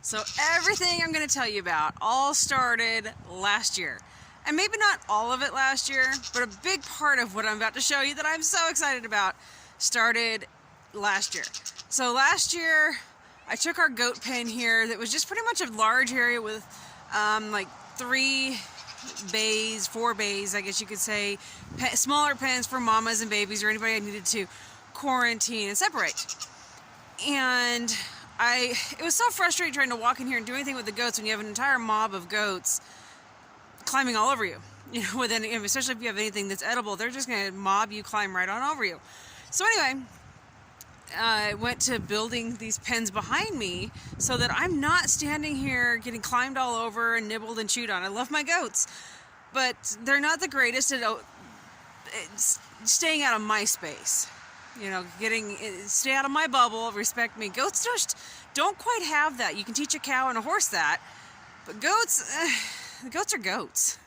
So everything I'm going to tell you about all started last year. And maybe not all of it last year, but a big part of what I'm about to show you that I'm so excited about started last year. So last year, I took our goat pen here that was just pretty much a large area with like 3 bays, 4 bays, I guess you could say, smaller pens for mamas and babies or anybody I needed to quarantine and separate. And it was so frustrating trying to walk in here and do anything with the goats when you have an entire mob of goats climbing all over you. You know, especially if you have anything that's edible, they're just going to mob you, climb right on over you. So anyway, I went to building these pens behind me so that I'm not standing here getting climbed all over and nibbled and chewed on. I love my goats, but they're not the greatest at staying out of my space. You know, stay out of my bubble, respect me. Goats just don't quite have that. You can teach a cow and a horse that, but goats, the goats are goats.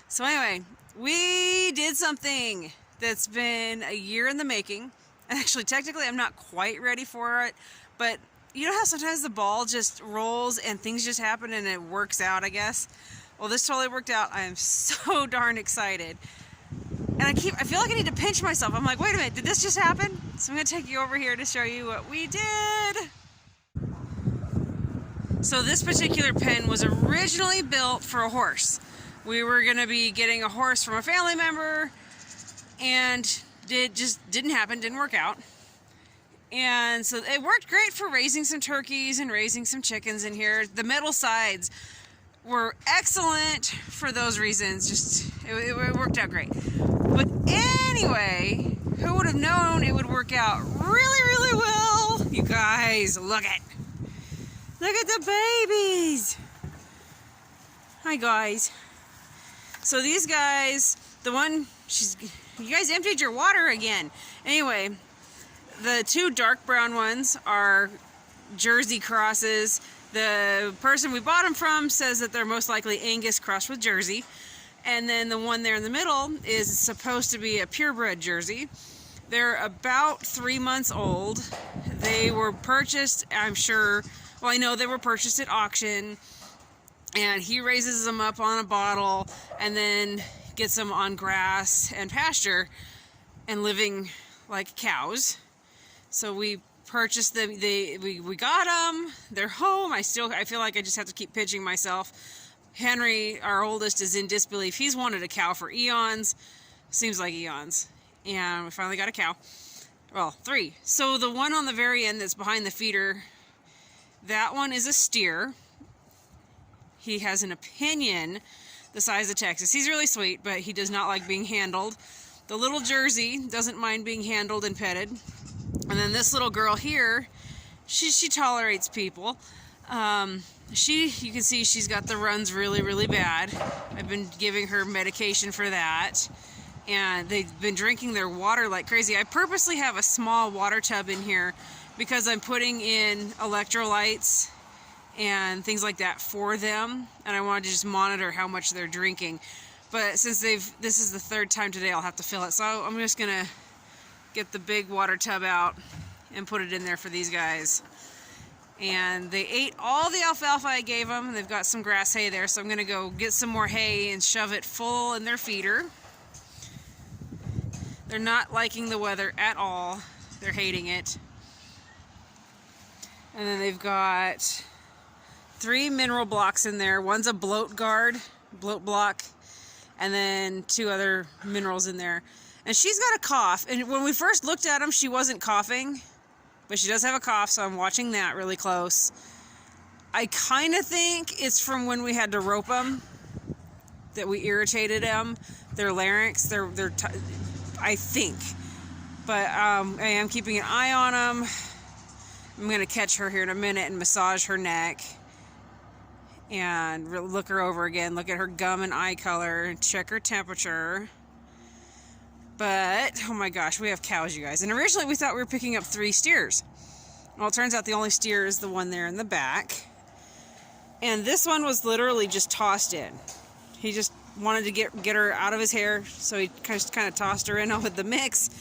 So anyway, we did something that's been a year in the making. And actually, technically, I'm not quite ready for it, but you know how sometimes the ball just rolls and things just happen and it works out, I guess? Well, this totally worked out. I am so darn excited. And I feel like I need to pinch myself. I'm like, wait a minute, did this just happen? So I'm going to take you over here to show you what we did. So this particular pen was originally built for a horse. We were going to be getting a horse from a family member, and it just didn't happen, didn't work out. And so it worked great for raising some turkeys and raising some chickens in here. The metal sides were excellent for those reasons. It worked out great. But anyway, who would have known it would work out really, really well? You guys, look at the babies. Hi guys. So these guys, you guys emptied your water again. Anyway, the 2 dark brown ones are Jersey crosses. The person we bought them from says that they're most likely Angus crossed with Jersey. And then the one there in the middle is supposed to be a purebred Jersey. They're about 3 months old. They were purchased, I'm sure, well, I know they were purchased at auction. And he raises them up on a bottle and then gets them on grass and pasture and living like cows. So we purchased them. We got them. They're home. I feel like I just have to keep pitching myself. Henry, our oldest, is in disbelief. He's wanted a cow for eons. Seems like eons. And we finally got a cow. Well, 3. So the one on the very end that's behind the feeder, that one is a steer. He has an opinion the size of Texas. He's really sweet, but he does not like being handled. The little Jersey doesn't mind being handled and petted. And then this little girl here, she tolerates people. You can see she's got the runs really, really bad. I've been giving her medication for that. And they've been drinking their water like crazy. I purposely have a small water tub in here because I'm putting in electrolytes and things like that for them, and I wanted to just monitor how much they're drinking. But since this is the 3rd time today, I'll have to fill it, so I'm just gonna get the big water tub out and put it in there for these guys. And they ate all the alfalfa I gave them, and they've got some grass hay there, so I'm gonna go get some more hay and shove it full in their feeder. They're not liking the weather at all. They're hating it. And then they've got 3 mineral blocks in there. One's a bloat block, and then 2 other minerals in there. And she's got a cough. And when we first looked at them, she wasn't coughing, but she does have a cough, so I'm watching that really close. I kind of think it's from when we had to rope them that we irritated them. Their larynx, I think. But I am keeping an eye on them. I'm going to catch her here in a minute and massage her neck. And look her over again, look at her gum and eye color, check her temperature. But, oh my gosh, we have cows, you guys. And originally we thought we were picking up 3 steers. Well, it turns out the only steer is the one there in the back. And this one was literally just tossed in. He just wanted to get her out of his hair, so he just kind of tossed her in with the mix.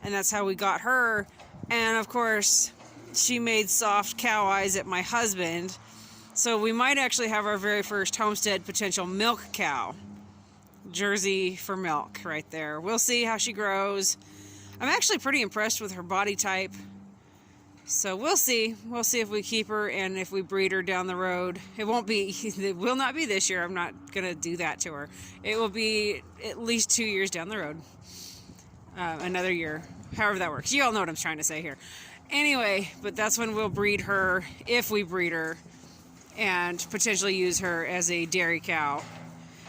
And that's how we got her. And of course, she made soft cow eyes at my husband. So we might actually have our very first homestead potential milk cow. Jersey for milk right there. We'll see how she grows. I'm actually pretty impressed with her body type. So we'll see. We'll see if we keep her and if we breed her down the road. It will not be this year. I'm not going to do that to her. It will be at least 2 years down the road. Another year. However that works. You all know what I'm trying to say here. Anyway, but that's when we'll breed her, if we breed her, and potentially use her as a dairy cow.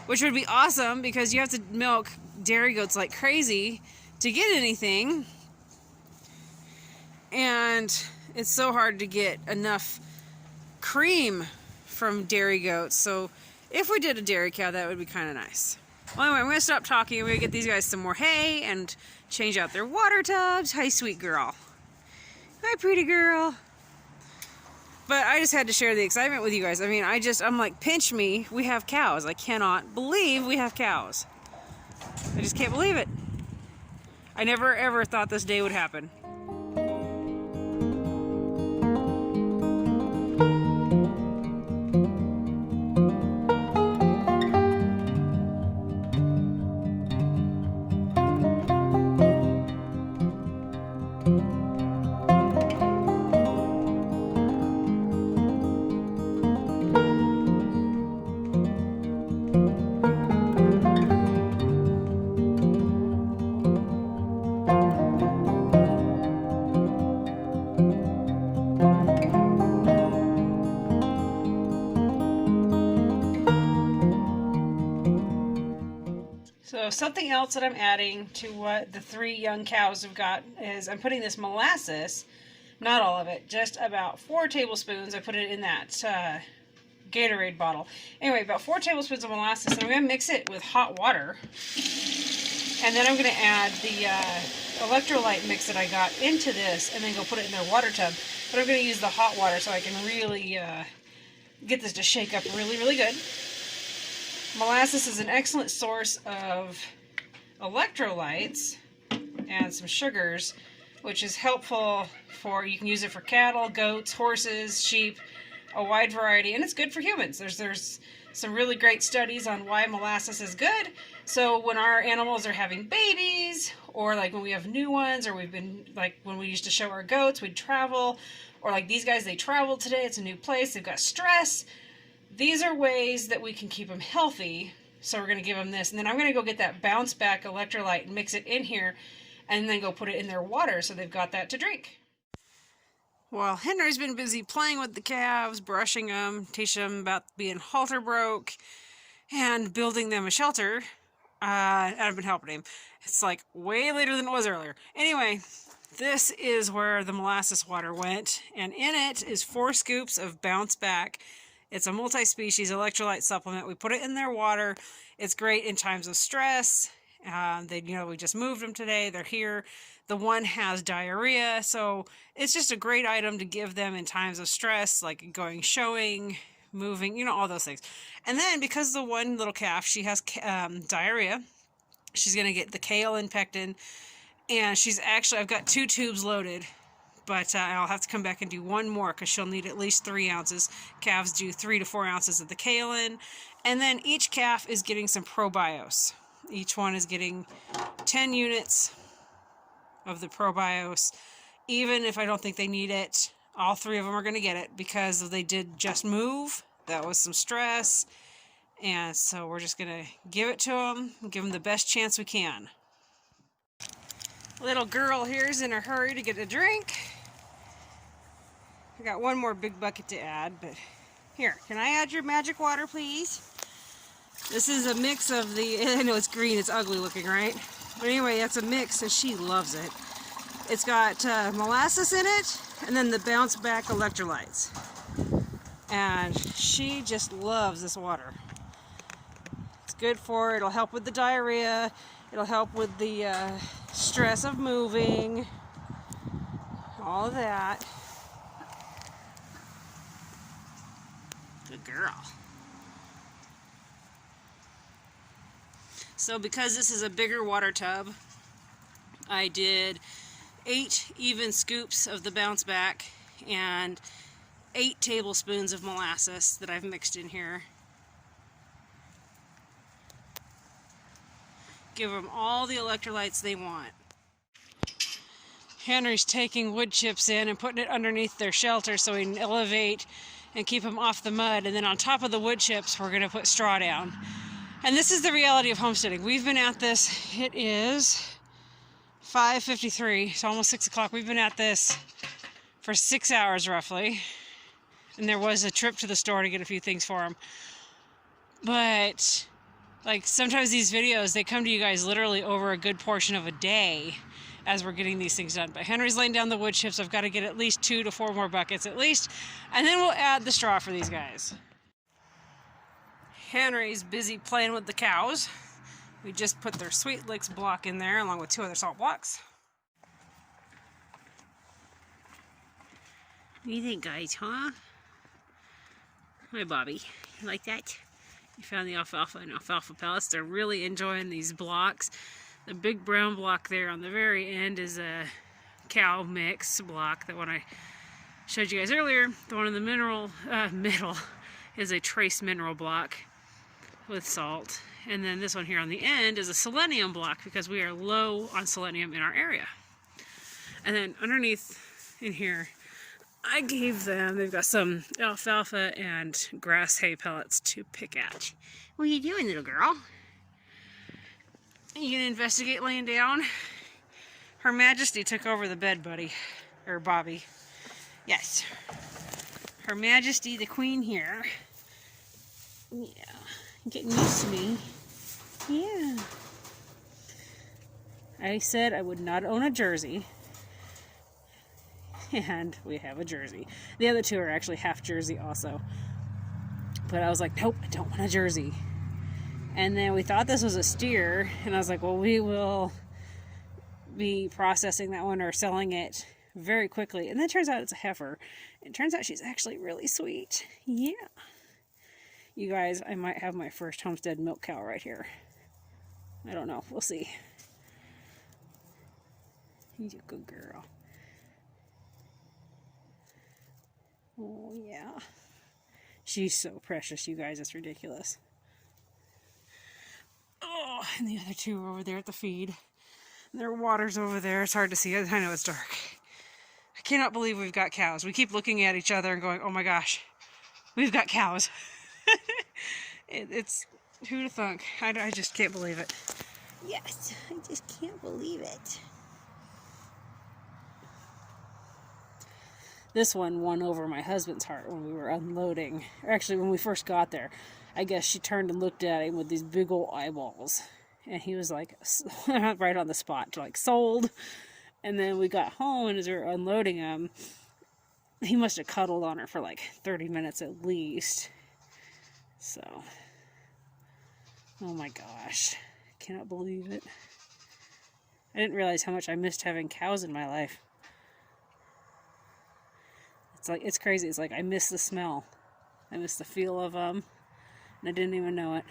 Which would be awesome because you have to milk dairy goats like crazy to get anything. And it's so hard to get enough cream from dairy goats. So if we did a dairy cow, that would be kind of nice. Well, anyway, I'm going to stop talking. I'm going to get these guys some more hay and change out their water tubs. Hi, sweet girl. Hi, pretty girl. But I just had to share the excitement with you guys. I mean, I'm like, pinch me. We have cows. I cannot believe we have cows. I just can't believe it. I never ever thought this day would happen. So something else that I'm adding to what the 3 young cows have got is I'm putting this molasses, not all of it, just about 4 tablespoons. I put it in that Gatorade bottle. Anyway, about 4 tablespoons of molasses, and I'm going to mix it with hot water. And then I'm going to add the electrolyte mix that I got into this and then go put it in their water tub. But I'm going to use the hot water so I can really get this to shake up really, really good. Molasses is an excellent source of electrolytes and some sugars, which is helpful for, you can use it for cattle, goats, horses, sheep, a wide variety, and it's good for humans. There's some really great studies on why molasses is good. So when our animals are having babies, or like when we have new ones, or we've been, like when we used to show our goats, we'd travel, or like these guys, they traveled today, it's a new place, they've got stress. These are ways that we can keep them healthy. So we're going to give them this. And then I'm going to go get that bounce back electrolyte and mix it in here and then go put it in their water so they've got that to drink. Well, Henry's been busy playing with the calves, brushing them, teaching them about being halter broke, and building them a shelter. And I've been helping him. It's like way later than it was earlier. Anyway, this is where the molasses water went. And in it is 4 scoops of bounce back. It's a multi-species electrolyte supplement. We put it in their water. It's great in times of stress. We just moved them today. They're here. The one has diarrhea, so it's just a great item to give them in times of stress, like going showing, moving, all those things. And then because the one little calf, she has diarrhea, she's going to get the kale and pectin, and I've got 2 tubes loaded. But I'll have to come back and do 1 more because she'll need at least 3 ounces. Calves do 3 to 4 ounces of the kaolin. And then each calf is getting some probios. Each one is getting 10 units of the probios. Even if I don't think they need it, all 3 of them are going to get it because they did just move. That was some stress. And so we're just going to give it to them, give them the best chance we can. Little girl here is in a hurry to get a drink. I got 1 more big bucket to add, but here, can I add your magic water, please? This is a mix of I know it's green, it's ugly looking, right? But anyway, that's a mix, and she loves it. It's got molasses in it, and then the bounce back electrolytes. And she just loves this water. It's good for her. It'll help with the diarrhea. It'll help with the stress of moving. All of that. Good girl. So because this is a bigger water tub, I did 8 even scoops of the bounce back, and 8 tablespoons of molasses that I've mixed in here. Give them all the electrolytes they want. Henry's taking wood chips in and putting it underneath their shelter so he can elevate and keep them off the mud. And then on top of the wood chips, we're going to put straw down. And this is the reality of homesteading. We've been at this, it is 5:53, so almost 6 o'clock. We've been at this for 6 hours roughly. And there was a trip to the store to get a few things for him. But like sometimes these videos, they come to you guys literally over a good portion of a day as we're getting these things done. But Henry's laying down the wood chips. I've got to get at least 2 to 4 more buckets at least. And then we'll add the straw for these guys. Henry's busy playing with the cows. We just put their Sweet Licks block in there along with 2 other salt blocks. What do you think, guys, huh? Hi, Bobby. You like that? You found the alfalfa and alfalfa pellets. They're really enjoying these blocks. The big brown block there on the very end is a cow mix block. The one I showed you guys earlier, the one in the middle is a trace mineral block with salt. And then this one here on the end is a selenium block because we are low on selenium in our area. And then underneath in here, I gave them, they've got some alfalfa and grass hay pellets to pick at. What are you doing, little girl? You gonna investigate laying down? Her Majesty took over the bed, buddy. Or Bobby. Yes. Her Majesty, the Queen here. Yeah. Getting used to me. Yeah. I said I would not own a Jersey. And we have a Jersey. The other 2 are actually half Jersey also. But I was like, nope, I don't want a Jersey. And then we thought this was a steer, and I was like, well, we will be processing that one or selling it very quickly. And then it turns out it's a heifer. It turns out she's actually really sweet. Yeah. You guys, I might have my first homestead milk cow right here. I don't know. We'll see. You're a good girl. Oh, yeah. She's so precious, you guys. It's ridiculous. Oh, and the other 2 are over there at the feed. And their water's over there. It's hard to see. I know it's dark. I cannot believe we've got cows. We keep looking at each other and going, oh my gosh, we've got cows. It's, who'd have thunk? I just can't believe it. Yes, I just can't believe it. This one won over my husband's heart when we were unloading. Or actually, when we first got there. I guess she turned and looked at him with these big old eyeballs. And he was like, right on the spot, like, sold. And then we got home, and as we were unloading him, he must have cuddled on her for like 30 minutes at least. So, oh my gosh. I cannot believe it. I didn't realize how much I missed having cows in my life. It's like, it's crazy. It's like I miss the smell. I miss the feel of them. And I didn't even know it.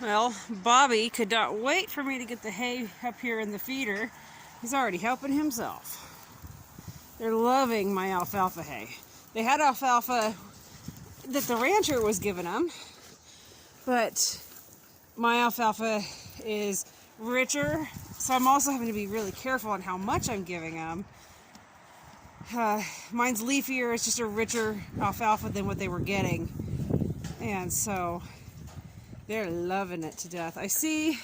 Well, Bobby could not wait for me to get the hay up here in the feeder. He's already helping himself. They're loving my alfalfa hay. They had alfalfa that the rancher was giving them, but my alfalfa is richer, so I'm also having to be really careful on how much I'm giving them. Mine's leafier, it's just a richer alfalfa than what they were getting, and so they're loving it to death. I see.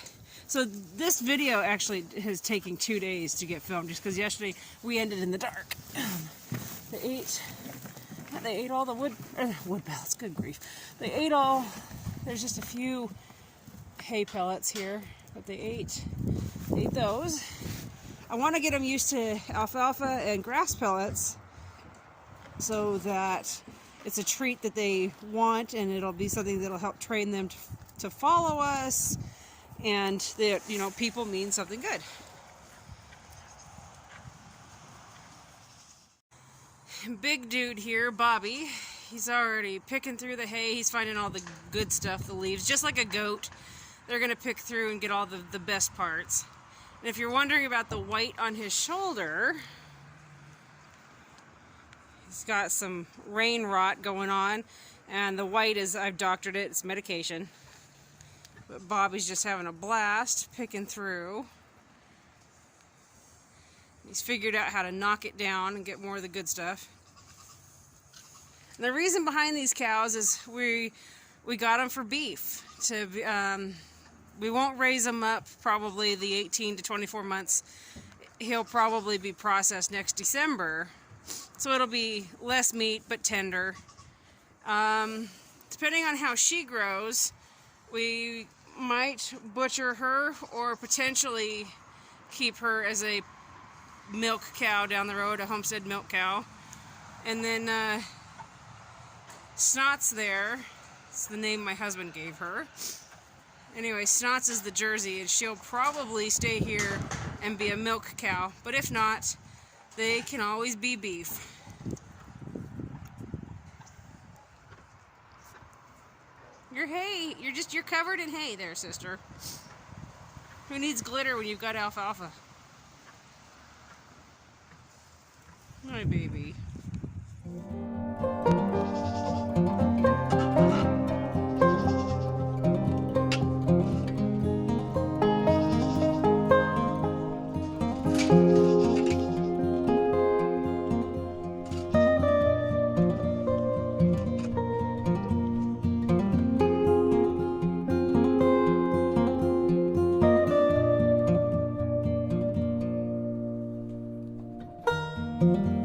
So this video actually has taken 2 days to get filmed, just because yesterday we ended in the dark. They ate all the wood pellets. Good grief! They ate all. There's just a few hay pellets here, but they ate those. I want to get them used to alfalfa and grass pellets, so that it's a treat that they want, and it'll be something that'll help train them to follow us, and that, you know, people mean something good. Big dude here, Bobby, he's already picking through the hay. He's finding all the good stuff, the leaves, just like a goat. they're going to pick through and get all the best parts. And if you're wondering about the white on his shoulder, he's got some rain rot going on, and the white is, I've doctored it, it's medication. But Bobby's just having a blast picking through. He's figured out how to knock it down and get more of the good stuff. And the reason behind these cows is we got them for beef. We won't raise them up probably the 18 to 24 months. He'll probably be processed next December. So it'll be less meat but tender. Depending on how she grows, we might butcher her or potentially keep her as a milk cow down the road, a homestead milk cow. And then Snots there, it's the name my husband gave her. Anyway, Snots is the Jersey, and she'll probably stay here and be a milk cow. But if not, they can always be beef. You're covered in hay there, sister. Who needs glitter when you've got alfalfa? My baby. Thank you.